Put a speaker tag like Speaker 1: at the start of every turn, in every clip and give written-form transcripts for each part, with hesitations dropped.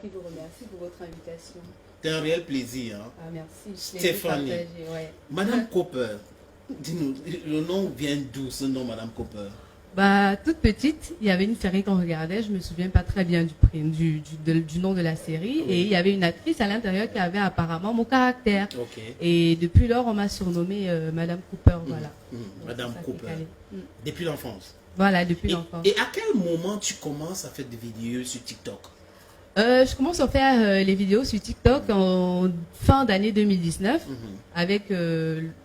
Speaker 1: qui vous remercie pour votre invitation.
Speaker 2: C'est un réel plaisir. Hein.
Speaker 1: Ah, merci.
Speaker 2: Stéphanie.
Speaker 1: Ouais.
Speaker 2: Madame Cooper, dis-nous, le nom vient d'où ce nom, Madame Cooper?
Speaker 1: Bah, toute petite, il y avait une série qu'on regardait, je me souviens pas très bien du nom de la série, et il y avait une actrice à l'intérieur qui avait apparemment mon caractère. Et depuis lors, on m'a surnommée Madame Cooper, voilà.
Speaker 2: Madame Cooper. Depuis l'enfance.
Speaker 1: Voilà, depuis l'enfance.
Speaker 2: Et à quel moment tu commences à faire des vidéos sur TikTok?
Speaker 1: Je commence à faire les vidéos sur TikTok en fin d'année 2019 avec,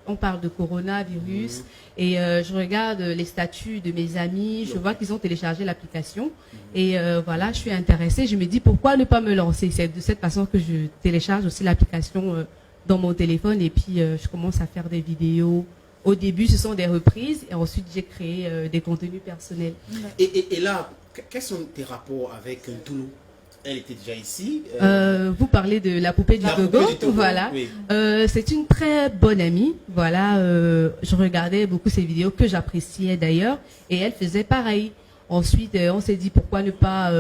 Speaker 1: on parle de coronavirus et je regarde les statuts de mes amis, je vois qu'ils ont téléchargé l'application et voilà, je suis intéressée, je me dis pourquoi ne pas me lancer. C'est de cette façon que je télécharge aussi l'application dans mon téléphone et puis je commence à faire des vidéos. Au début, ce sont des reprises et ensuite j'ai créé des contenus personnels.
Speaker 2: Et là, quels sont tes rapports avec Toulou? Elle était déjà ici.
Speaker 1: Vous parlez de la poupée du Togo. Voilà. Oui. C'est une très bonne amie. Voilà. Je regardais beaucoup ses vidéos que j'appréciais d'ailleurs. Et elle faisait pareil. Ensuite, on s'est dit pourquoi ne pas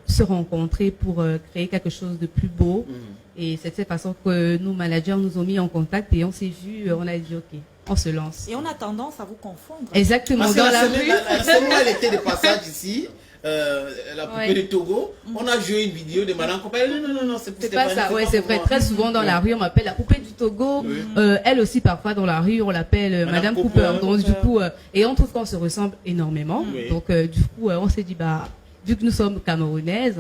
Speaker 1: se rencontrer pour créer quelque chose de plus beau. Et c'est de cette façon que nos managers nous ont mis en contact et on s'est vu, on a dit ok, on se lance.
Speaker 3: Et on a tendance à vous confondre.
Speaker 1: Exactement.
Speaker 2: Parce dans la rue. Elle était de passage ici. La poupée de Togo, on a joué une vidéo de Madame Cooper. Non, c'est peut-être
Speaker 1: pas ça. Ouais, c'est vrai. Très souvent dans la rue, on m'appelle la poupée du Togo. Elle aussi, parfois dans la rue, on l'appelle Madame Cooper. Donc du coup, et on trouve qu'on se ressemble énormément. Donc du coup, on s'est dit bah, vu que nous sommes camerounaises,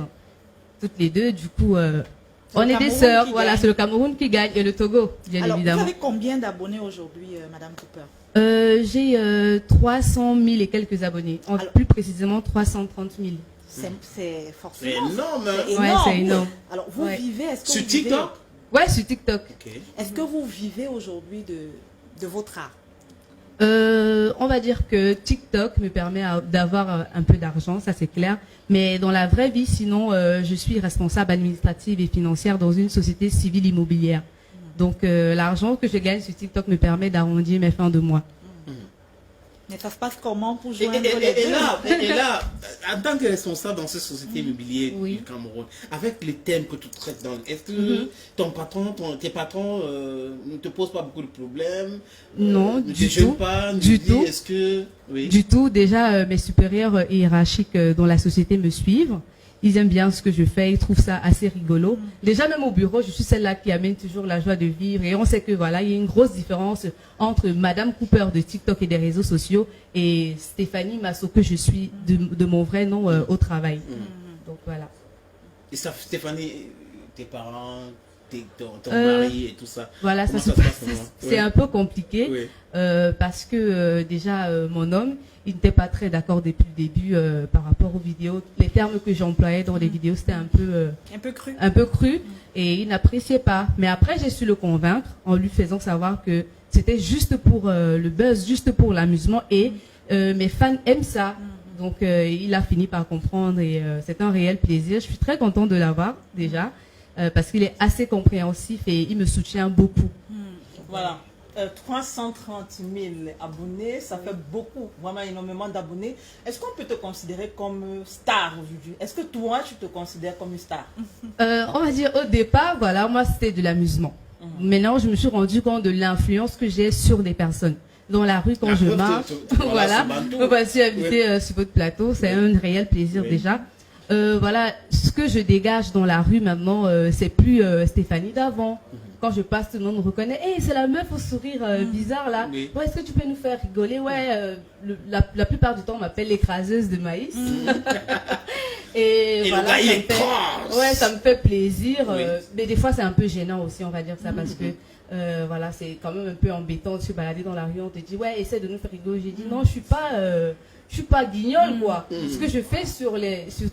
Speaker 1: toutes les deux, du coup, on est des sœurs. Voilà, c'est le Cameroun qui gagne et le Togo, bien évidemment.
Speaker 3: Vous avez combien d'abonnés aujourd'hui, Madame Cooper?
Speaker 1: J'ai 300 000 et quelques abonnés, plus précisément 330 000.
Speaker 3: C'est forcément
Speaker 2: énorme.
Speaker 1: Ouais, c'est énorme.
Speaker 3: Alors, vous vivez, est-ce que
Speaker 2: sur
Speaker 3: vous
Speaker 2: TikTok?
Speaker 1: Ouais, sur TikTok.
Speaker 3: Est-ce que vous vivez aujourd'hui de votre art?
Speaker 1: On va dire que TikTok me permet d'avoir un peu d'argent, ça c'est clair. Mais dans la vraie vie, sinon, je suis responsable administrative et financière dans une société civile immobilière. Donc, l'argent que je gagne sur TikTok me permet d'arrondir mes fins de mois.
Speaker 3: Mais ça se passe comment pour joindre les
Speaker 2: deux? Et là, en tant que responsable dans cette société immobilière du Cameroun, avec les thèmes que tu traites est-ce que ton patron, tes patrons ne te posent pas beaucoup de problèmes?
Speaker 1: Non, du tout.
Speaker 2: Est-ce que...
Speaker 1: Du tout. Déjà, mes supérieurs hiérarchiques dans la société me suivent. Ils aiment bien ce que je fais, ils trouvent ça assez rigolo. Déjà, même au bureau, je suis celle-là qui amène toujours la joie de vivre. Et on sait que voilà, il y a une grosse différence entre Madame Cooper de TikTok et des réseaux sociaux et Stéphanie Masso, que je suis de mon vrai nom au travail. Donc voilà.
Speaker 2: Et ça, Stéphanie, tes parents, ton mari et tout ça.
Speaker 1: Voilà, ça se passe. C'est un peu compliqué parce que déjà, mon homme, il n'était pas très d'accord depuis le début par rapport aux vidéos. Les termes que j'employais dans les vidéos, c'était un peu cru et il n'appréciait pas. Mais après, j'ai su le convaincre en lui faisant savoir que c'était juste pour le buzz, juste pour l'amusement et mes fans aiment ça. Donc, il a fini par comprendre et c'est un réel plaisir. Je suis très contente de l'avoir déjà parce qu'il est assez compréhensif et il me soutient beaucoup.
Speaker 4: Voilà. 330 000 abonnés, ça fait beaucoup, vraiment énormément d'abonnés. Est-ce qu'on peut te considérer comme star aujourd'hui? Est-ce que toi, tu te considères comme une star?
Speaker 1: On va dire au départ, voilà, moi c'était de l'amusement. Maintenant, je me suis rendu compte de l'influence que j'ai sur des personnes. Dans la rue, quand je marche, voilà, vous passez inviter sur votre plateau, c'est un réel plaisir déjà. Voilà, ce que je dégage dans la rue maintenant, c'est plus Stéphanie d'avant. Quand je passe, tout le monde me reconnaît. Hey, c'est la meuf au sourire bizarre là. Ouais, est-ce que tu peux nous faire rigoler? Ouais, la plupart du temps, on m'appelle l'écraseuse de maïs. Et voilà, ça me fait plaisir. Mais des fois, c'est un peu gênant aussi, on va dire ça, parce que voilà, c'est quand même un peu embêtant de se balader dans la rue. On te dit, ouais, essaie de nous faire rigoler. J'ai dit, non, je suis pas guignole, quoi. Ce que je fais sur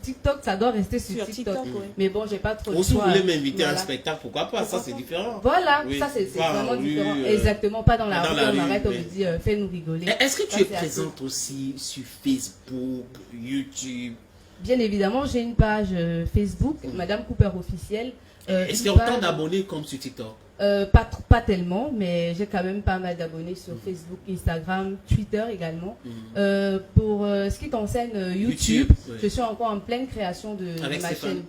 Speaker 1: TikTok, ça doit rester sur TikTok. Mais bon, j'ai pas trop de choix.
Speaker 2: Si vous voulez m'inviter à un spectacle, pourquoi pas? Ça, c'est différent.
Speaker 1: Voilà, ça, c'est vraiment différent. Exactement, pas dans la rue, on arrête, on me dit, fais-nous rigoler.
Speaker 2: Est-ce que tu es présente aussi sur Facebook, YouTube?
Speaker 1: Bien évidemment, j'ai une page Facebook, Madame Cooper officielle.
Speaker 2: Est-ce qu'il y a autant d'abonnés comme sur TikTok?
Speaker 1: Pas tellement, mais j'ai quand même pas mal d'abonnés sur Facebook, Instagram, Twitter également. Pour ce qui concerne YouTube, je suis encore en pleine création de ma chaîne.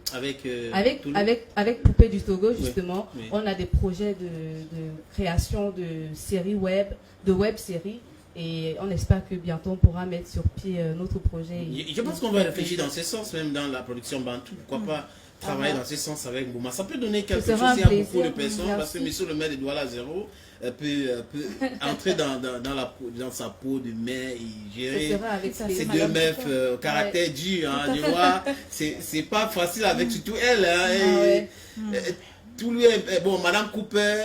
Speaker 1: Avec Poupée du Togo, justement. On a des projets de création de séries web, de web-séries. Et on espère que bientôt on pourra mettre sur pied notre projet.
Speaker 2: Je pense qu'on va réfléchir dans ce sens, même dans la production Bantou. Pourquoi pas travailler dans ce sens avec Bouma? Ça peut donner quelque chose à beaucoup de personnes, parce que M. le maire de Douala Zéro peut entrer dans sa peau de mère et gérer ces deux meufs au caractère dur. Hein, tu vois, c'est pas facile avec surtout elle. Tout lui est, bon, Madame Cooper,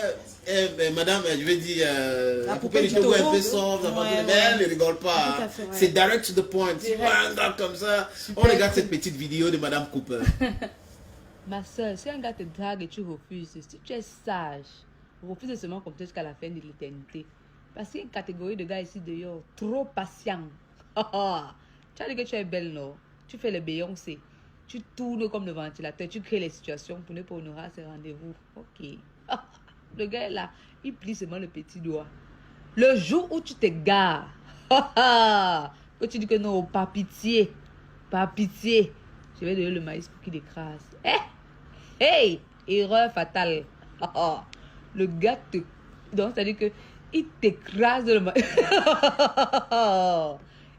Speaker 2: Madame, je vais dire, la Poupée du Togo est un peu soft, mais elle ne rigole pas. Hein. C'est direct to the point. C'est pas un gars comme ça. On regarde cette petite vidéo de Madame Cooper.
Speaker 5: Ma soeur, si un gars te drague et tu refuses, si tu es sage, refuse seulement comme ça jusqu'à la fin de l'éternité. Parce qu'il y a une catégorie de gars ici dehors, trop patients. Tu as dit que tu es belle, non? Tu fais le Beyoncé. Tu tournes comme le ventilateur, tu crées les situations pour ne pas honorer ces rendez-vous. Ok. Le gars est là, il plie seulement le petit doigt. Le jour où tu te gares, que tu dis que non, pas pitié, je vais donner le maïs pour qu'il écrase. Hey, erreur fatale. Le gars te... Donc, c'est-à-dire que il t'écrase le maïs.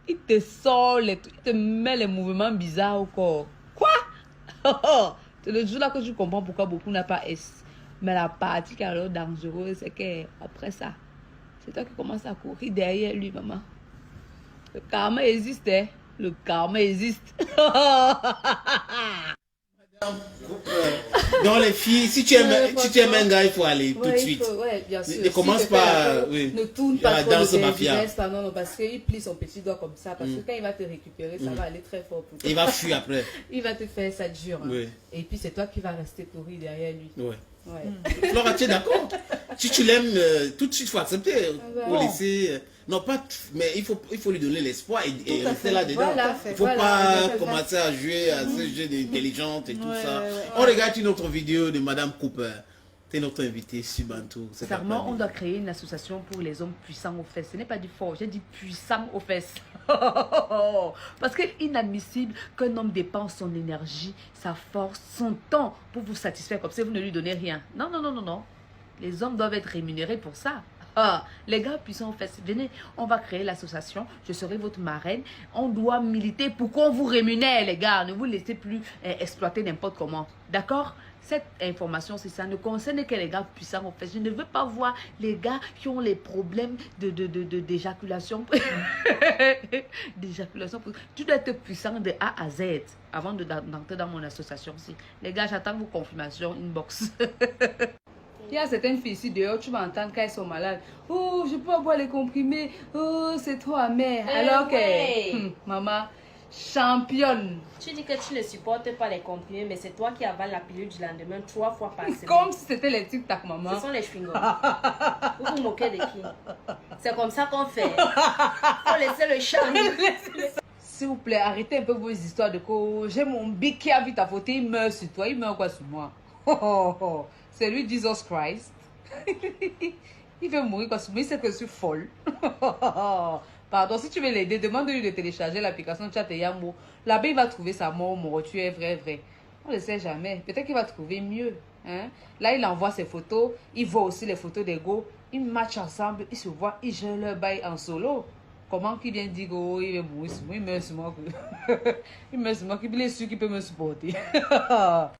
Speaker 5: Il te sort les trucs, il te met les mouvements bizarres au corps. Quoi? C'est le jour là que tu comprends pourquoi beaucoup n'a pas S. Mais la partie qui est alors dangereuse, c'est qu'après ça, c'est toi qui commences à courir derrière lui, maman. Le karma existe, hein? Le karma existe.
Speaker 2: Dans les filles, si tu aimes un gars, il faut aller tout de suite.
Speaker 1: Bien sûr.
Speaker 2: Ne commence pas.
Speaker 1: Ne tourne pas trop
Speaker 2: danse
Speaker 1: le
Speaker 2: mafia.
Speaker 1: business, non, parce qu'il plie son petit doigt comme ça. Parce que quand il va te récupérer, ça va aller très fort pour toi.
Speaker 2: Il va fuir après.
Speaker 1: Il va te faire ça dure. Hein.
Speaker 2: Oui.
Speaker 1: Et puis c'est toi qui vas rester courir derrière lui.
Speaker 2: Oui.
Speaker 1: Ouais.
Speaker 2: Flora, tu es d'accord? Si tu l'aimes, tout de suite, il faut accepter. Faut laisser. Non, pas. Mais il faut lui donner l'espoir et rester là-dedans. Il ne faut pas commencer à jouer à ce jeu d'intelligence et tout ça. On regarde une autre vidéo de Madame Cooper. C'est notre invité sur Bantou.
Speaker 5: Clairement, on doit créer une association pour les hommes puissants aux fesses. Ce n'est pas du fort, j'ai dit puissants aux fesses. Parce qu'il est inadmissible qu'un homme dépense son énergie, sa force, son temps pour vous satisfaire comme ça, vous ne lui donnez rien. Non, non, non, non, non. Les hommes doivent être rémunérés pour ça. Les gars puissants aux fesses, venez, on va créer l'association, je serai votre marraine. On doit militer pour qu'on vous rémunère, les gars. Ne vous laissez plus exploiter n'importe comment. D'accord? Cette information, c'est ça, ne concerne que les gars puissants aux fesses. Je ne veux pas voir les gars qui ont les problèmes d'éjaculation. D'éjaculation. Tu dois être puissant de A à Z avant d'entrer dans mon association. Les gars, j'attends vos confirmations inbox. Il y a certaines filles ici dehors, tu vas entendre quand elles sont malades. Oh, je peux avoir les comprimés. Oh, c'est trop amer. Alors que, maman, championne.
Speaker 6: Tu dis que tu ne supportes pas les comprimés, mais c'est toi qui avales la pilule du lendemain 3 fois par semaine.
Speaker 5: Comme si c'était les tic-tac, maman.
Speaker 6: Ce sont les chewing-gums. Vous vous moquez de qui? C'est comme ça qu'on fait. Faut laisser le charme.
Speaker 5: S'il vous plaît, arrêtez un peu vos histoires de quoi. J'ai mon bic qui a vu ta photo, il meurt sur toi. Il meurt quoi sur moi? C'est lui, Jesus Christ. Il veut mourir quoi sur moi. Il sait que je suis folle. Pardon, si tu veux l'aider, demande-lui de télécharger l'application Chat et Yambo. Là-bas, il va trouver sa mort, tu es vrai. On ne le sait jamais. Peut-être qu'il va trouver mieux. Hein? Là, il envoie ses photos. Il voit aussi les photos d'ego. Ils matchent ensemble. Ils se voient. Ils gèrent leur bail en solo. Comment qu'il vient dire oh, il va mourir sur moi, il meurt sur moi. Il meurt sur moi, qu'il est sûr qu'il peut me supporter.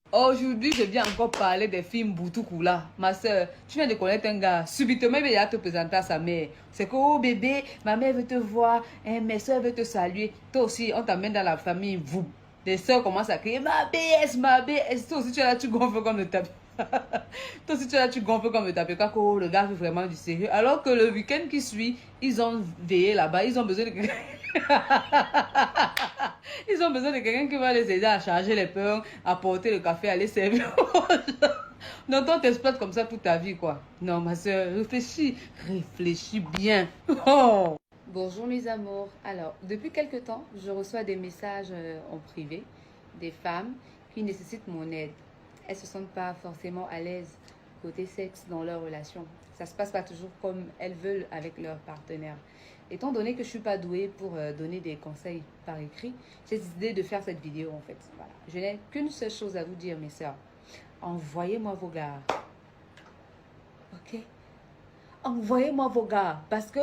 Speaker 5: Aujourd'hui, je viens encore parler des films Boutoukoula. Ma soeur, tu viens de connaître un gars. Subitement, il va te présenter à sa mère. C'est que, oh bébé, ma mère veut te voir, hein, mes soeurs veulent te saluer. Toi aussi, on t'amène dans la famille, vous. Les soeurs commencent à crier, ma BS. Toi aussi, tu es là, tu gonfles comme le tapis. Toi aussi tu es là, tu gonfles comme le tapis. Oh, le gars fait vraiment du sérieux. Alors que le week-end qui suit, ils ont veillé là-bas. Ils ont besoin de quelqu'un. Ils ont besoin de quelqu'un qui va les aider à charger les pains, à porter le café, à les servir. Non, toi, t'exploites comme ça toute ta vie, quoi. Non, ma soeur, réfléchis bien.
Speaker 1: Bonjour mes amours. Alors, depuis quelque temps, je reçois des messages en privé
Speaker 5: des femmes qui nécessitent mon aide. Elles ne se sentent pas forcément à l'aise côté sexe dans leur relation. Ça ne se passe pas toujours comme elles veulent avec leur partenaire. Étant donné que je ne suis pas douée pour donner des conseils par écrit, j'ai décidé de faire cette vidéo en fait. Voilà. Je n'ai qu'une seule chose à vous dire, mes sœurs. Envoyez-moi vos gars. Ok? Envoyez-moi vos gars. Parce que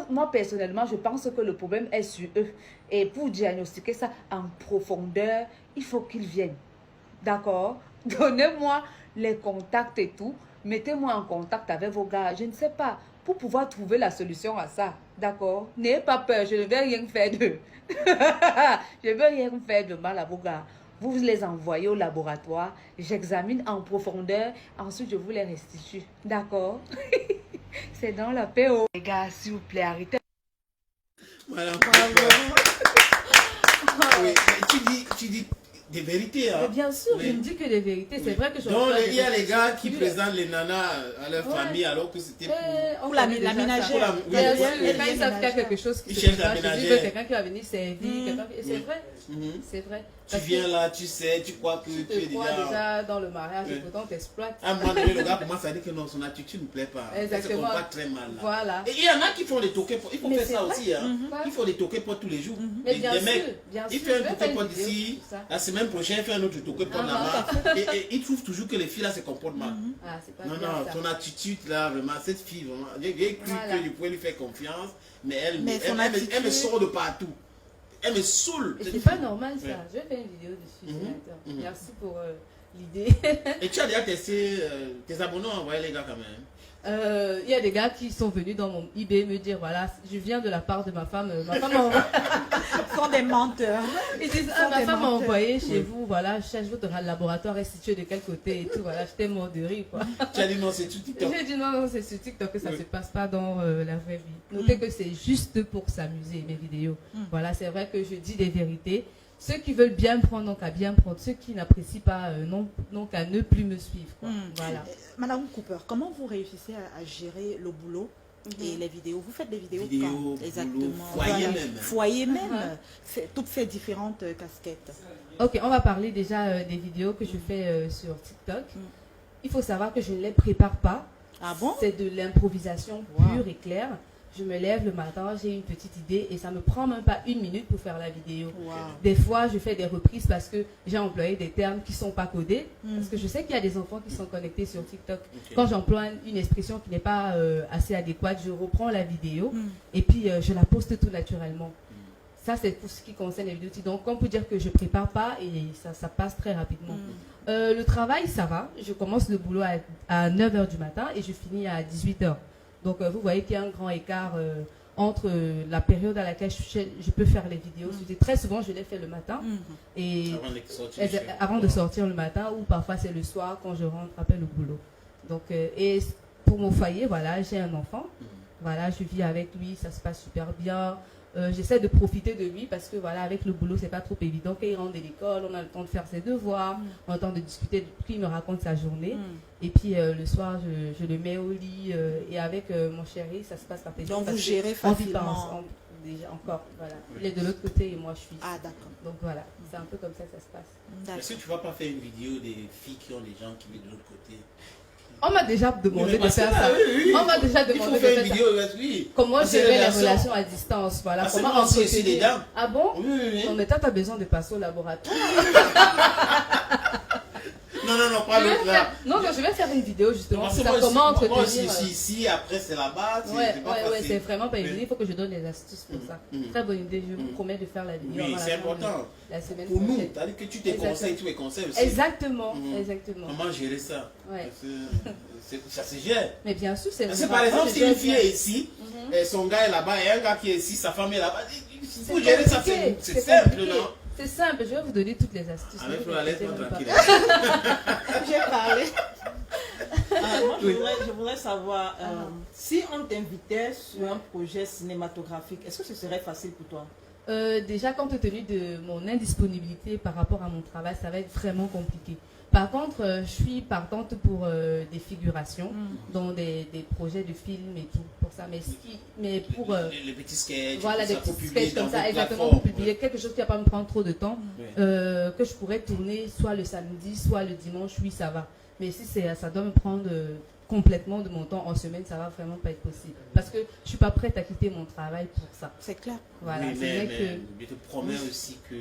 Speaker 5: moi personnellement, je pense que le problème est sur eux. Et pour diagnostiquer ça en profondeur, il faut qu'ils viennent. D'accord? Donnez-moi les contacts et tout. Mettez-moi en contact avec vos gars. Je ne sais pas. Pour pouvoir trouver la solution à ça. D'accord? N'ayez pas peur. Je ne vais rien faire d'eux. Je ne vais rien faire de mal à vos gars. Vous les envoyez au laboratoire. J'examine en profondeur. Ensuite, je vous les restitue. D'accord? C'est dans la PO. Les gars, s'il vous plaît, arrêtez.
Speaker 2: Voilà. Oui, tu dis des vérités. Hein.
Speaker 1: Mais bien sûr,
Speaker 2: oui.
Speaker 1: je ne dis que des vérités. C'est vrai que je...
Speaker 2: Donc, il y a les gars qui présentent les nanas à leur famille alors que c'était
Speaker 1: pour
Speaker 3: la ménagère.
Speaker 1: Bien sûr, quand ils savent qu'il y a quelque chose qui se passe, ils veulent quelqu'un qui va venir servir. C'est vrai. C'est vrai.
Speaker 2: Tu viens là, tu sais, tu crois que tu es
Speaker 1: déjà dans le mariage et pourtant t'exploites.
Speaker 2: À un moment donné, le gars commence à dire que non, son attitude ne plaît pas.
Speaker 1: Exactement.
Speaker 2: Ça se comporte très mal. Là.
Speaker 1: Voilà.
Speaker 2: Et il y en a qui font des toquets. Il faut faire ça aussi. Hein. Il faut des toquets pour tous les jours.
Speaker 1: Mais bien sûr,
Speaker 2: il fait un toquet pour d'ici. La semaine prochaine, il fait un autre toquet pour là-bas. Et il trouve toujours que les filles là se comportent mal. Non, son attitude là, vraiment, cette fille, vraiment, j'ai cru que je pouvais lui faire confiance, mais elle me sort de partout. Elle me saoule.
Speaker 1: Et c'est pas normal ça. Je vais faire une vidéo dessus. Merci pour l'idée.
Speaker 2: Et tu as déjà testé, tes abonnés ont envoyé les gars quand même.
Speaker 1: Il y a des gars qui sont venus dans mon eBay me dire voilà, je viens de la part de ma femme. Ma femme
Speaker 3: sont des menteurs.
Speaker 1: Ils disent ma femme m'a envoyé chez vous, voilà, cherche votre laboratoire est situé de quel côté et tout. Voilà, j'étais mort de rire quoi.
Speaker 2: Tu as dit non, c'est sur TikTok.
Speaker 1: J'ai dit non, c'est sur TikTok que ça se passe pas dans la vraie vie. Notez que c'est juste pour s'amuser mes vidéos. Voilà, c'est vrai que je dis des vérités. Ceux qui veulent bien prendre, donc à bien prendre. Ceux qui n'apprécient pas, non qu'à ne plus me suivre. Quoi. Voilà.
Speaker 3: Madame Cooper, comment vous réussissez à gérer le boulot et les vidéos? Vous faites des vidéos quand? Exactement.
Speaker 2: Boulot, foyer même.
Speaker 3: Foyer même. Toutes ces différentes casquettes.
Speaker 1: Ok, on va parler déjà des vidéos que je fais sur TikTok. Il faut savoir que je ne les prépare pas.
Speaker 3: Ah bon?
Speaker 1: C'est de l'improvisation pure et claire. Je me lève le matin, j'ai une petite idée et ça me prend même pas une minute pour faire la vidéo. Des fois, je fais des reprises parce que j'ai employé des termes qui ne sont pas codés. Parce que je sais qu'il y a des enfants qui sont connectés sur TikTok. Quand j'emploie une expression qui n'est pas assez adéquate, je reprends la vidéo et puis je la poste tout naturellement. Ça, c'est pour ce qui concerne les vidéos. Donc, on peut dire que je ne prépare pas et ça passe très rapidement. Le travail, ça va. Je commence le boulot à 9h du matin et je finis à 18h. Donc, vous voyez qu'il y a un grand écart entre la période à laquelle je peux faire les vidéos. Très souvent, je les fais le matin. Et avant de sortir le matin, ou parfois c'est le soir quand je rentre après le boulot. Donc, et pour mon foyer, voilà, j'ai un enfant. Voilà, je vis avec lui, ça se passe super bien. J'essaie de profiter de lui parce que voilà, avec le boulot, c'est pas trop évident. Quand il rentre de l'école, on a le temps de faire ses devoirs, on a le temps de discuter, puis il me raconte sa journée. Et puis le soir, je le mets au lit et avec mon chéri, ça se passe rapidement.
Speaker 3: Donc vous gérez facilement.
Speaker 1: Déjà encore, voilà. Il est de l'autre côté et moi je suis.
Speaker 3: Ah d'accord.
Speaker 1: Donc voilà, c'est un peu comme ça que ça se passe.
Speaker 2: Est-ce que tu vas pas faire une vidéo des filles qui ont des gens qui vivent de l'autre côté?
Speaker 1: On m'a déjà demandé de faire ça. On m'a déjà demandé de
Speaker 2: faire
Speaker 1: faire ça. Comment gérer les relations à distance. Voilà. Comment entretenir. Ah bon?
Speaker 2: Oui.
Speaker 1: Non, mais toi, tu as besoin de passer au laboratoire.
Speaker 2: Non, pas l'autre là.
Speaker 1: Non, je vais faire une vidéo justement sur ça. Comment entretenir.
Speaker 2: Moi aussi, ici, après c'est là-bas.
Speaker 1: Ouais, c'est vraiment pas évident. Il faut que je donne des astuces pour ça. Très bonne idée. Je vous promets de faire la vidéo.
Speaker 2: Oui, c'est important.
Speaker 1: La semaine
Speaker 2: pour
Speaker 1: prochaine.
Speaker 2: nous, c'est-à-dire que tu te conseilles, tous les conseils aussi.
Speaker 1: Exactement.
Speaker 2: Comment gérer ça?
Speaker 1: Ouais.
Speaker 2: Ça se gère.
Speaker 1: Mais bien sûr, c'est
Speaker 2: vrai. Par exemple, si une fille est ici, son gars est là-bas, et un gars qui est ici, sa femme est là-bas, pour gérer ça, c'est simple, non?
Speaker 1: C'est simple, je vais vous donner toutes les astuces.
Speaker 2: Laisse-moi tranquille.
Speaker 3: J'ai parlé.
Speaker 4: Moi, je voudrais savoir, si on t'invitait sur un projet cinématographique, est-ce que ce serait facile pour toi?
Speaker 1: Déjà, compte tenu de mon indisponibilité par rapport à mon travail, ça va être vraiment compliqué. Par contre, je suis partante pour des figurations dans des projets de films et tout. Pour ça. Mais pour...
Speaker 2: les petits sketchs,
Speaker 1: voilà, des
Speaker 2: pour
Speaker 1: petits
Speaker 2: publier
Speaker 1: sketchs comme
Speaker 2: dans
Speaker 1: ça,
Speaker 2: vos
Speaker 1: exactement,
Speaker 2: plateformes.
Speaker 1: pour publier quelque chose qui va pas me prendre trop de temps, que je pourrais tourner soit le samedi, soit le dimanche, oui, ça va. Mais si ça doit me prendre complètement de mon temps en semaine, ça va vraiment pas être possible. Parce que je suis pas prête à quitter mon travail pour ça.
Speaker 3: C'est clair.
Speaker 1: Voilà,
Speaker 2: Oui,
Speaker 1: c'est vrai
Speaker 2: mais
Speaker 1: que...
Speaker 2: je te promets aussi que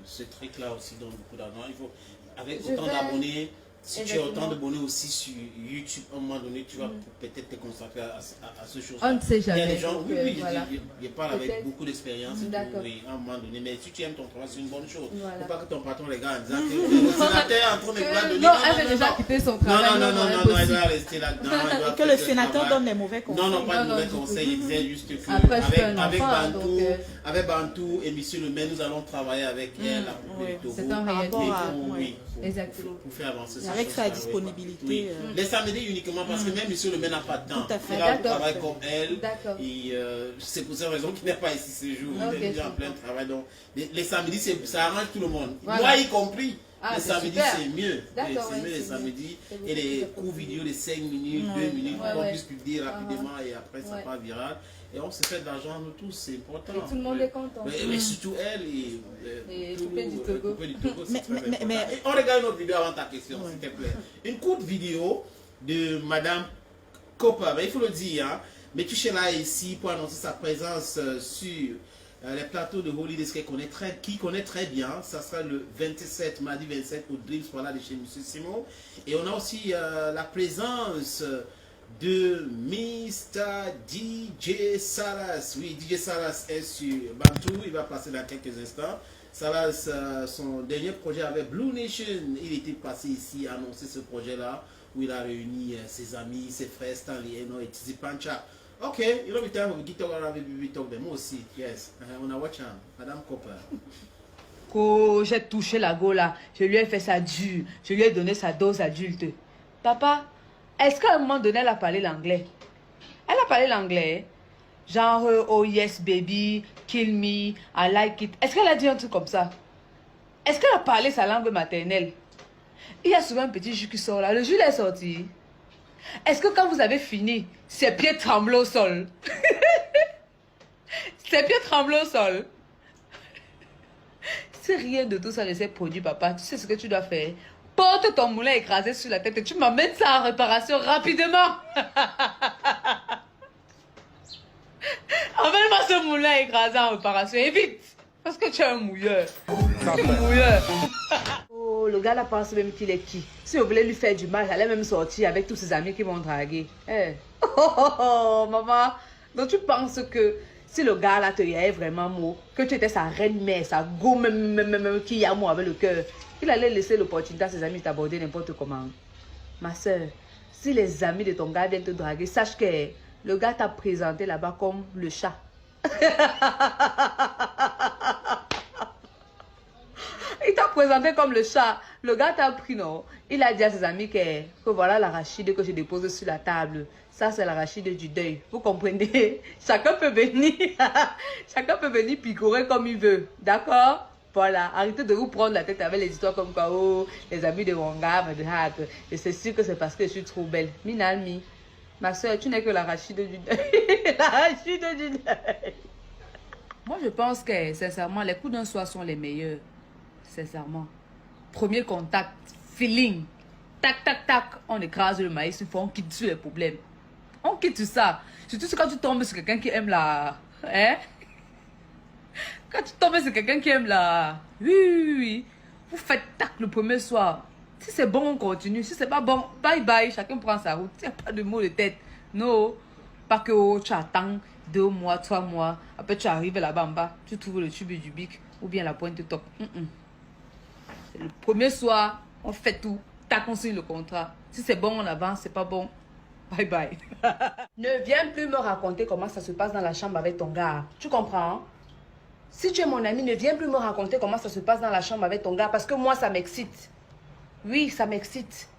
Speaker 2: ce truc-là aussi donne beaucoup d'argent. Il faut, avec
Speaker 1: Je
Speaker 2: autant
Speaker 1: vais-
Speaker 2: d'abonnés, si tu as autant
Speaker 1: Exactement.
Speaker 2: d'abonnés aussi sur YouTube, à un moment donné, tu vas peut-être te consacrer à ce chose.
Speaker 1: On ne sait
Speaker 2: Il y a
Speaker 1: jamais.
Speaker 2: des gens,
Speaker 1: donc,
Speaker 2: oui, oui,
Speaker 1: voilà.
Speaker 2: je parle avec
Speaker 1: Peut-être.
Speaker 2: beaucoup d'expérience,
Speaker 1: D'accord.
Speaker 2: oui, à un moment donné. Mais si tu aimes ton travail, c'est une bonne chose. Il
Speaker 1: Voilà.
Speaker 2: ne faut pas que ton patron regarde en disant que le sénateur est en train de vouloir donner.
Speaker 1: Non, elle veut déjà quitter son travail.
Speaker 2: Non, elle
Speaker 1: impossible.
Speaker 2: doit rester là-dedans. elle doit
Speaker 3: Que
Speaker 2: faire
Speaker 3: le
Speaker 2: ce
Speaker 3: sénateur
Speaker 2: travail.
Speaker 3: donne les mauvais conseils.
Speaker 2: Non, non, pas de
Speaker 1: Non,
Speaker 2: mauvais
Speaker 1: non,
Speaker 2: conseils. Il disait juste que
Speaker 1: Après, je suis un
Speaker 2: avec
Speaker 1: enfant,
Speaker 2: Bantou,
Speaker 1: donc,
Speaker 2: avec Bantou et Monsieur Le Maire, nous allons travailler avec elle, la poupée de
Speaker 1: C'est
Speaker 2: taureau.
Speaker 1: un réel.
Speaker 3: rapport à-
Speaker 2: Oui,
Speaker 1: Exactement.
Speaker 2: pour faire avancer ça.
Speaker 3: Avec sa disponibilité.
Speaker 2: Oui. Les samedis uniquement parce que même Monsieur Le Maire n'a pas de temps.
Speaker 3: Tout à fait.
Speaker 2: Il a le
Speaker 1: D'accord.
Speaker 2: travail comme elle.
Speaker 1: D'accord.
Speaker 2: Et c'est pour cette raison qu'il n'est pas ici ce jour.
Speaker 1: Ok,
Speaker 2: Il est déjà en plein travail. Donc, les samedis, ça arrange tout le monde.
Speaker 1: Voilà.
Speaker 2: Moi y compris.
Speaker 1: Ah,
Speaker 2: Les
Speaker 1: c'est
Speaker 2: samedis,
Speaker 1: super.
Speaker 2: c'est mieux.
Speaker 1: D'accord,
Speaker 2: C'est
Speaker 1: ouais,
Speaker 2: mieux les
Speaker 1: c'est mieux.
Speaker 2: samedis.
Speaker 1: C'est beaucoup
Speaker 2: Et les
Speaker 1: plus
Speaker 2: courts vidéos de 5 minutes, 2 minutes,
Speaker 1: Ouais,
Speaker 2: qu'on
Speaker 1: ouais.
Speaker 2: puisse publier rapidement et après ça
Speaker 1: Ouais.
Speaker 2: part viral. Et on se fait de l'argent, nous tous, c'est important.
Speaker 1: Et tout le monde est content.
Speaker 2: Mais surtout elle
Speaker 1: Et
Speaker 2: tout-
Speaker 1: Poupée du Togo.
Speaker 2: Poupée du Togo, c'est
Speaker 3: Mais-
Speaker 2: très
Speaker 3: mais-
Speaker 2: important.
Speaker 3: mais-
Speaker 2: Et on regarde une autre vidéo avant ta question, s'il te plaît. Une courte vidéo de Madame Copper, mais il faut le dire, hein. Mais tu es là ici pour annoncer sa présence sur les plateaux de Holidays qui connaît très bien. Ça sera le 27, mardi 27 au Dreams, voilà, de chez Monsieur Simon. Et on a aussi la présence de Mr. DJ Salas. Oui, DJ Salas est sur Bantou, il va passer dans quelques instants. Salas, son dernier projet avec Blue Nation, il était passé ici annoncer ce projet-là, où il a réuni ses amis, ses frères, Stanley Eno et Tizi Pancha. Ok, you know, we talk around, we talk them aussi. Yes, on a watch Madame Copper.
Speaker 5: J'ai touché la go là, je lui ai fait ça dur, je lui ai donné sa dose adulte. Papa, est-ce qu'à un moment donné elle a parlé l'anglais? Elle a parlé l'anglais, genre oh yes baby, kill me, I like it. Est-ce qu'elle a dit un truc comme ça? Est-ce qu'elle a parlé sa langue maternelle? Il y a souvent un petit jus qui sort là, le jus est sorti. Est-ce que quand vous avez fini, ses pieds tremblent au sol? Ses pieds tremblent au sol. Si rien de tout ça ne s'est produit, papa, tu sais ce que tu dois faire? Porte ton moulin écrasé sur la tête et tu m'amènes ça en réparation rapidement. Emmène-moi ce moulin écrasé en réparation et vite. Parce que tu es un mouilleur. Mouilleur. Oh, le gars là pense même qu'il est qui? Si on voulait lui faire du mal, j'allais même sortir avec tous ses amis qui vont draguer. Eh. Oh, maman. Donc tu penses que si le gars là te yait vraiment mot, que tu étais sa reine mère, sa go même qui y a mot avec le cœur, il allait laisser l'opportunité à ses amis t'aborder n'importe comment. Ma soeur, si les amis de ton gars viennent te draguer, sache que le gars t'a présenté là-bas comme le chat. Il t'a présenté comme le chat. Le gars t'a pris, non? Il a dit à ses amis que voilà l'arachide que je dépose sur la table. Ça, c'est l'arachide du deuil. Vous comprenez? Chacun peut venir. Chacun peut venir picorer comme il veut. D'accord? Voilà. Arrêtez de vous prendre la tête avec les histoires comme quoi, oh, les amis de Wanga me draguent. Et c'est sûr que c'est parce que je suis trop belle. Minalmi. Ma soeur, tu n'es que l'arachide du deuil. L'arachide du deuil. Moi, je pense que, sincèrement, les coups d'un soir sont les meilleurs. Sincèrement. Premier contact, feeling. Tac, tac, tac. On écrase le maïs, une fois, on quitte sur les problèmes. On quitte ça. Surtout quand tu tombes sur quelqu'un qui aime la... Hein? Quand tu tombes sur quelqu'un qui aime la... Oui. Vous faites tac le premier soir. Si c'est bon, on continue. Si c'est pas bon, bye bye. Chacun prend sa route. Il n'y a pas de mots de tête. Non. Pas que oh, tu attends 2 mois, 3 mois. Après, tu arrives là-bas en bas. Tu trouves le tube du bic ou bien la pointe de top. C'est le premier soir. On fait tout. Tac, on signe le contrat. Si c'est bon, on avance. C'est pas bon. Bye bye. Ne viens plus me raconter comment ça se passe dans la chambre avec ton gars. Tu comprends? Si tu es mon ami, ne viens plus me raconter comment ça se passe dans la chambre avec ton gars. Parce que moi, ça m'excite. Oui, ça m'excite.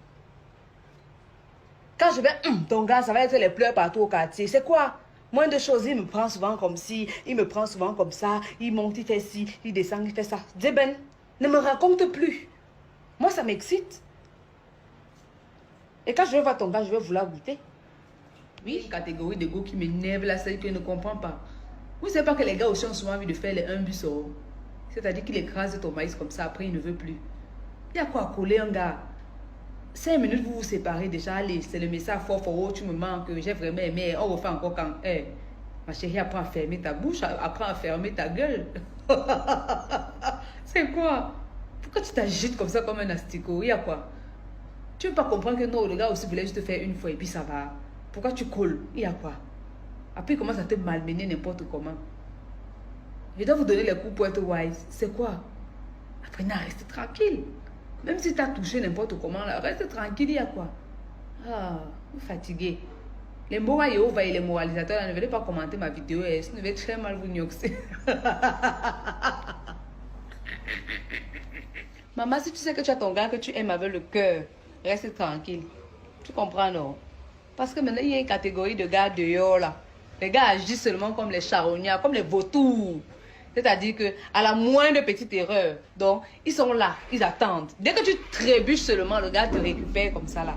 Speaker 5: Quand je vais, ton gars, ça va être les pleurs partout au quartier. C'est quoi? Moins de choses, il me prend souvent comme ci, il me prend souvent comme ça. Il monte, il fait ci, il descend, il fait ça. Deben, ne me raconte plus. Moi, ça m'excite. Et quand je vais voir ton gars, je vais vouloir goûter. Oui, une catégorie de go qui m'énerve là, c'est que je ne comprends pas. Vous ne savez pas que les gars aussi ont souvent envie de faire les 1 bus, c'est-à-dire qu'il écrase ton maïs comme ça, après il ne veut plus. Il y a quoi à coller un gars? 5 minutes, vous vous séparez déjà, allez, c'est le message fort, oh, tu me manques, j'ai vraiment aimé, on refait encore quand, ma chérie, apprends à fermer ta bouche, apprends à fermer ta gueule. C'est quoi? Pourquoi tu t'agites comme ça comme un asticot? Il y a quoi? Tu ne veux pas comprendre que non, le gars aussi voulait juste te faire une fois et puis ça va. Pourquoi tu colles? Il y a quoi? Après, il commence à te malmener n'importe comment. Je dois vous donner les coups pour être wise. C'est quoi? Apprenez à rester tranquille. Même si tu as touché n'importe comment, là, reste tranquille, il y a quoi? Ah, vous fatiguez. Les Moraïova et les moralisateurs, là, ne venez pas commenter ma vidéo, ça ne va très mal vous nyoxer. Maman, si tu sais que tu as ton gars que tu aimes avec le cœur, reste tranquille. Tu comprends, non? Parce que maintenant, il y a une catégorie de gars dehors, là. Les gars agissent seulement comme les charognards, comme les vautours. C'est-à-dire qu'à la moindre petite erreur, donc, ils sont là, ils attendent. Dès que tu trébuches seulement, le gars te récupère comme ça, là.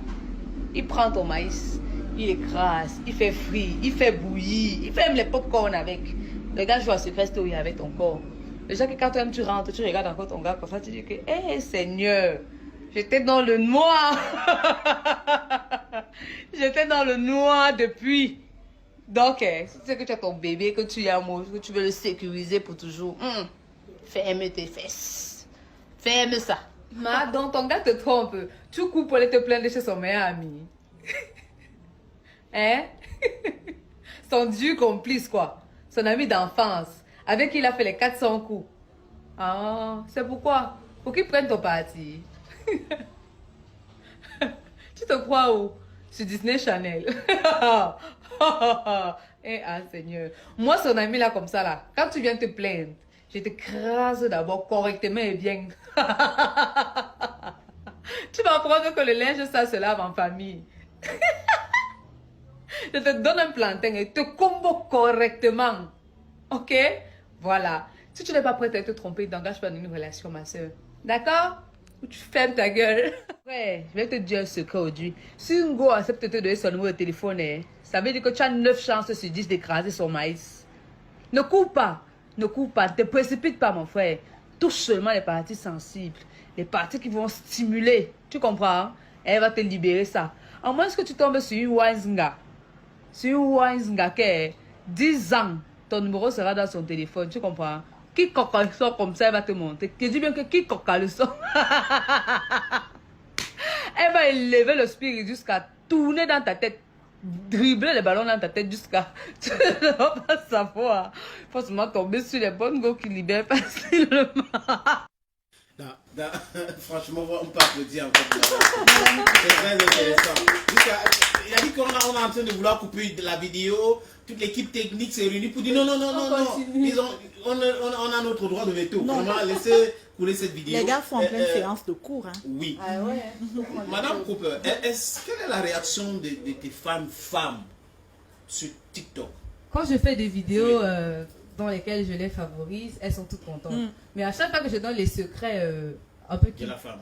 Speaker 5: Il prend ton maïs, il écrase, il fait frit, il fait bouillir, il fait même les pop-corn avec. Le gars joue à Secret Story avec ton corps. Déjà que quand toi-même tu rentres, tu regardes encore ton gars comme ça, tu dis que, hé Seigneur, j'étais dans le noir. J'étais dans le noir depuis. Donc, si tu sais que tu as ton bébé, que tu aimes, que tu veux le sécuriser pour toujours, ferme tes fesses. Ferme ça. Donc, ton gars te trompe. Tu cours pour aller te plaindre chez son meilleur ami. Hein? Son dieu complice, quoi. Son ami d'enfance. Avec qui il a fait les 400 coups. Ah, c'est pourquoi? Pour qu'il prenne ton parti. Tu te crois où? Sur Disney Channel. Seigneur. Moi, son ami là comme ça là, quand tu viens te plaindre, je t'écrase d'abord correctement et bien. Tu vas apprendre que le linge ça se lave en famille. Je te donne un plantain et te combo correctement. Ok? Voilà. Si tu n'es pas prête à te tromper, t'engages pas dans une relation, ma soeur. D'accord? Ou tu fermes ta gueule. Ouais, je vais te dire un secret aujourd'hui. Si un go accepte de te donner son numéro de téléphone, ça veut dire que tu as 9 chances sur 10 d'écraser son maïs. Ne cours pas. Ne cours pas. Ne te précipite pas, mon frère. Touche seulement les parties sensibles. Les parties qui vont stimuler. Tu comprends? Elle va te libérer ça. À moins que tu tombes sur une Wisenga. Sur une Wisenga qui est 10 ans. Ton numéro sera dans son téléphone. Tu comprends? Qui coca le son comme ça, elle va te monter. Je dis bien que qui coca le son. Elle va élever le spirit jusqu'à tourner dans ta tête. Dribbler les ballons dans ta tête jusqu'à... Tu ne vas pas savoir. Il faut seulement tomber sur les bonnes go qui libèrent facilement.
Speaker 2: Franchement, on peut applaudir en fait. C'est très intéressant. Il a dit qu'on est en train de vouloir couper la vidéo. Toute l'équipe technique s'est réunie pour dire non. On a notre droit de veto. Vraiment, laissez couler cette vidéo.
Speaker 3: Les gars font en pleine séance de cours. Hein.
Speaker 2: Oui.
Speaker 6: Ah ouais.
Speaker 2: Madame Cooper, quelle est la réaction de tes femmes sur TikTok?
Speaker 1: Quand je fais des vidéos dans lesquelles je les favorise, elles sont toutes contentes. Mais à chaque fois que je donne les secrets un peu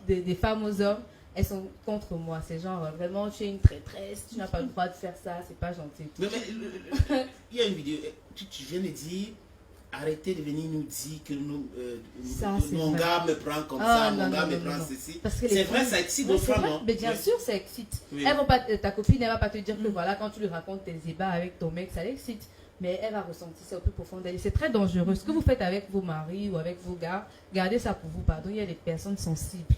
Speaker 1: des femmes aux hommes, elles sont contre moi. C'est genre, vraiment, tu es une traîtresse, tu n'as pas le droit de faire ça, c'est pas gentil.
Speaker 2: Mais il y a une vidéo, tu viens de dire, arrêtez de venir nous dire que mon gars me prend comme ça, mon gars me prend ceci. C'est vrai, ça excite nos femmes, non?
Speaker 1: Mais bien sûr, ça excite. Oui. Ta copine, elle va pas te dire que voilà, quand tu lui racontes tes ébats avec ton mec, ça l'excite. Mais elle va ressentir ça au plus profond d'elle. C'est très dangereux. Ce que vous faites avec vos maris ou avec vos gars, gardez ça pour vous. Pardon, il y a des personnes sensibles.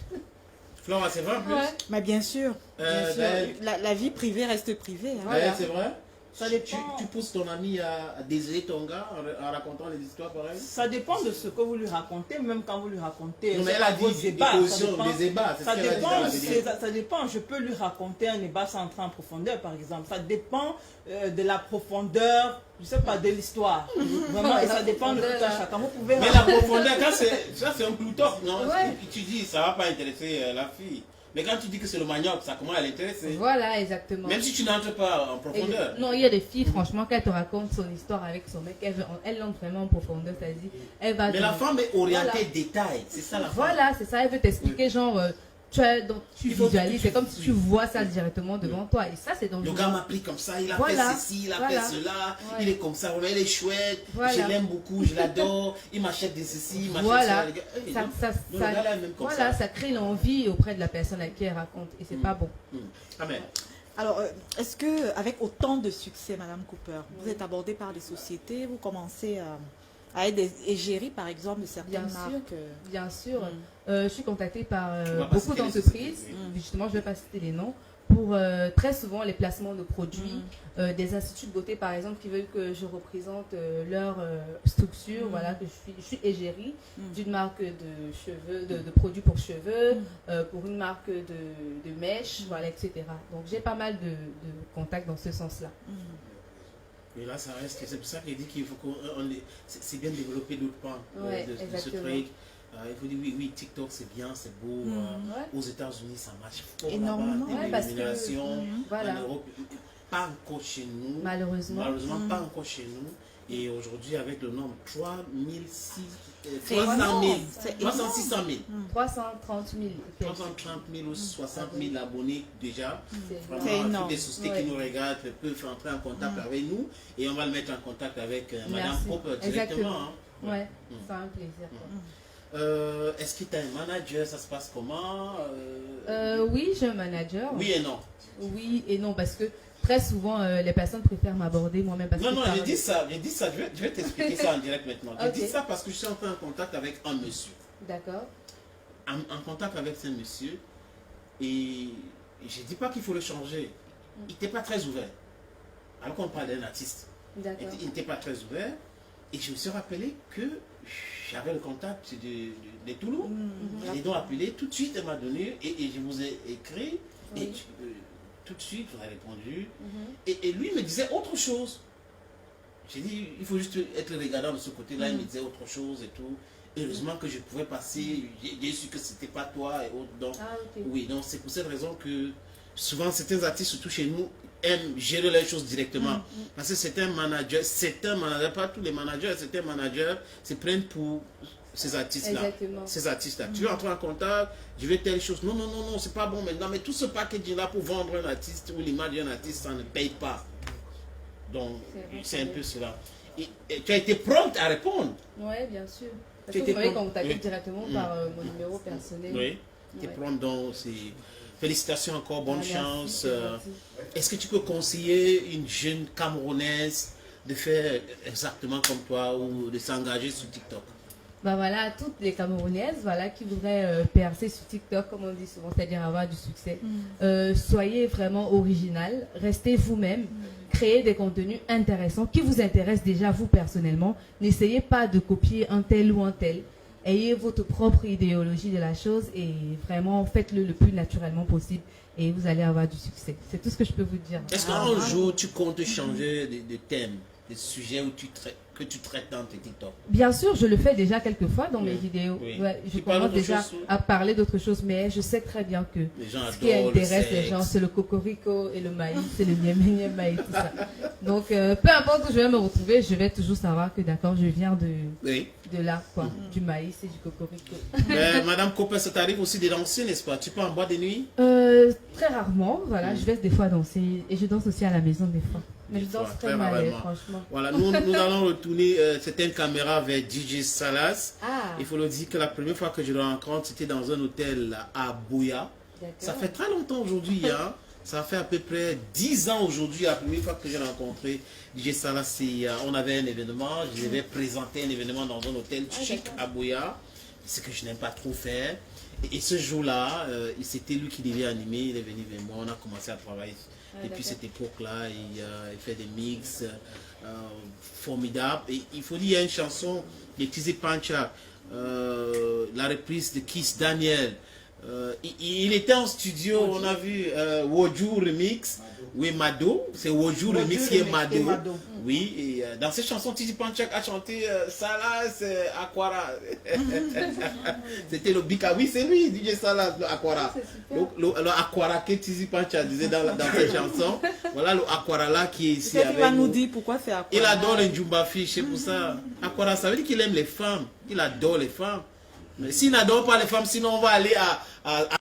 Speaker 2: Flora, c'est vrai en plus?
Speaker 3: Mais bien sûr. Bien sûr. La vie privée reste privée. Hein.
Speaker 2: Voilà. C'est vrai? Ça dépend. Tu pousses ton ami à désirer ton gars en racontant les histoires pareilles?
Speaker 4: Ça dépend de ce que vous lui racontez, même quand vous lui racontez.
Speaker 2: Non, mais elle a dit des ébats.
Speaker 4: Ça dépend. Je peux lui raconter un débat sans entrer en profondeur, par exemple. Ça dépend de la profondeur, je sais pas, de l'histoire. Vraiment, et ça dépend de tout à chacun. Vous pouvez.
Speaker 2: Mais la profondeur, ça c'est un Plutarque, non? Ouais. Tu dis, ça va pas intéresser la fille. Mais quand tu dis que c'est le manioc, ça commence à l'intéresser.
Speaker 1: Voilà, exactement.
Speaker 2: Même si tu n'entres pas en profondeur.
Speaker 1: Non, il y a des filles, franchement, quand elle te raconte son histoire avec son mec, elle entre vraiment en profondeur, c'est-à-dire, elle va...
Speaker 2: Mais la femme est orientée détail, c'est ça la femme.
Speaker 1: Voilà, c'est ça, elle veut t'expliquer, genre, tu visualises, c'est comme si tu vois ça directement devant toi. Et ça, c'est dans
Speaker 2: le gars m'a pris comme ça, il a fait ceci, il a fait cela, il est comme ça, il est chouette, je l'aime beaucoup, je l'adore, il m'achète des ceci, il m'achète
Speaker 1: ça. Ça crée l'envie auprès de la personne à qui elle raconte. Et c'est pas bon.
Speaker 2: Amen.
Speaker 3: Alors, est-ce que avec autant de succès, Madame Cooper, vous êtes abordée par des sociétés, vous commencez à être égérie, par exemple, de certaines marques?
Speaker 1: Bien sûr. Je suis contactée par beaucoup d'entreprises. Justement, je ne vais pas citer les noms. Pour très souvent les placements de produits, des instituts de beauté par exemple qui veulent que je représente leur structure, voilà, que je suis égérie d'une marque de cheveux, de produits pour cheveux, pour une marque de mèches, voilà, etc. Donc j'ai pas mal de contacts dans ce sens-là.
Speaker 2: Mais là ça reste, c'est pour ça qu'il dit qu'il faut qu'on c'est bien développer d'autres pans de ce truc. Il faut dire oui, TikTok c'est bien, c'est beau. Aux États-Unis ça marche fort
Speaker 3: énormément.
Speaker 2: Des illuminations, en Europe, pas encore chez nous.
Speaker 1: Malheureusement
Speaker 2: pas encore chez nous. Et aujourd'hui avec le nombre 330 000 ou 60 000 abonnés déjà. Vraiment, toutes les sociétés qui nous regardent peuvent entrer en contact avec nous et on va le mettre en contact avec Madame Pop directement.
Speaker 1: Ouais, c'est un plaisir.
Speaker 2: Est-ce que tu as un manager? Ça se passe comment?
Speaker 1: Oui, j'ai un manager.
Speaker 2: Oui et non.
Speaker 1: Oui et non, parce que très souvent, les personnes préfèrent m'aborder moi-même.
Speaker 2: Non, j'ai dit ça, je vais t'expliquer ça en direct maintenant. J'ai dit ça parce que je suis entré en contact avec un monsieur.
Speaker 1: D'accord.
Speaker 2: En contact avec ce monsieur, et je ne dis pas qu'il faut le changer. Il n'était pas très ouvert. Alors qu'on parle d'un artiste. Il n'était pas très ouvert. Et je me suis rappelé que j'avais le contact de Toulon. Je l'ai donc appelé tout de suite, elle m'a donné, et je vous ai écrit, et tout de suite, vous avez répondu. Et lui me disait autre chose. J'ai dit, il faut juste être regardant de ce côté-là, il me disait autre chose et tout. Heureusement que je pouvais passer, j'ai su que c'était pas toi et autres. Donc, oui, donc c'est pour cette raison que souvent certains artistes, surtout chez nous, aiment gérer les choses directement. Parce que c'est un manager, pas tous les managers, certains managers se prennent pour ces artistes-là. Ces artistes-là. Tu veux entrer en contact, je veux telle chose. Non, c'est pas bon maintenant. Mais tout ce packaging-là pour vendre un artiste ou l'image d'un artiste, ça ne paye pas. Donc, c'est un peu cela. Et tu as été prompte à répondre.
Speaker 1: Oui, bien sûr. Parce que vous m'avez contacté directement par mon numéro personnel.
Speaker 2: Oui, tu es prompte, donc c'est... Félicitations encore, bonne chance. Est-ce que tu peux conseiller une jeune Camerounaise de faire exactement comme toi ou de s'engager sur TikTok?
Speaker 1: Bah voilà, toutes les Camerounaises qui voudraient percer sur TikTok, comme on dit souvent, c'est-à-dire avoir du succès. Soyez vraiment original, restez vous-même, créez des contenus intéressants qui vous intéressent déjà vous personnellement. N'essayez pas de copier un tel ou un tel. Ayez votre propre idéologie de la chose et vraiment faites-le le plus naturellement possible et vous allez avoir du succès. C'est tout ce que je peux vous dire.
Speaker 2: Est-ce qu'un jour tu comptes changer de thème, de sujet que tu traites dans tes TikTok?
Speaker 1: Bien sûr, je le fais déjà quelques fois dans mes vidéos. Je commence déjà à parler d'autres choses, mais je sais très bien que ce qui intéresse les gens, c'est le cocorico et le maïs, c'est le nième maïs, tout ça. Donc, peu importe où je vais me retrouver, je vais toujours savoir que d'accord, je viens de là, quoi, du maïs et du cocorico.
Speaker 2: Madame Cooper, ça t'arrive aussi de danser, n'est-ce pas? Tu peux en boîte de nuit?
Speaker 1: Très rarement, voilà, je vais des fois danser et je danse aussi à la maison des fois. Mais je danse très mal, franchement. Voilà,
Speaker 2: nous allons retourner certaines caméras vers DJ Salas. Il faut le dire que la première fois que je le rencontre, c'était dans un hôtel à Buea. Ça fait très longtemps aujourd'hui, hein. Ça fait à peu près 10 ans aujourd'hui, la première fois que j'ai rencontré DJ Salas. On avait un événement, je devais présenter un événement dans un hôtel chic à Buea. Ce que je n'aime pas trop faire. Et ce jour-là, c'était lui qui devait animer, il est venu vers moi, on a commencé à travailler. Depuis cette époque-là, il fait des mix formidables. Et il faut dire, il y a une chanson de Tizi Pancha, la reprise de Kiss Daniel. Il était en studio, on a vu Woju Remix, oui, Mado, c'est Woju Remix qui est Mado. Oui, et dans cette chanson, Tizi Pancha a chanté Salas Aquara. C'était le Bika, oui, c'est lui, DJ Salas, le Aquara. Le Aquara que Tizi Pancha disait dans cette chanson. Voilà le Aquara là qui est ici avec nous.
Speaker 3: Il va nous dire pourquoi c'est Aquara.
Speaker 2: Il adore les Jumba Fish, c'est pour ça. Aquara, ça veut dire qu'il aime les femmes. Il adore les femmes. Mais s'il n'adore pas les femmes, sinon on va aller à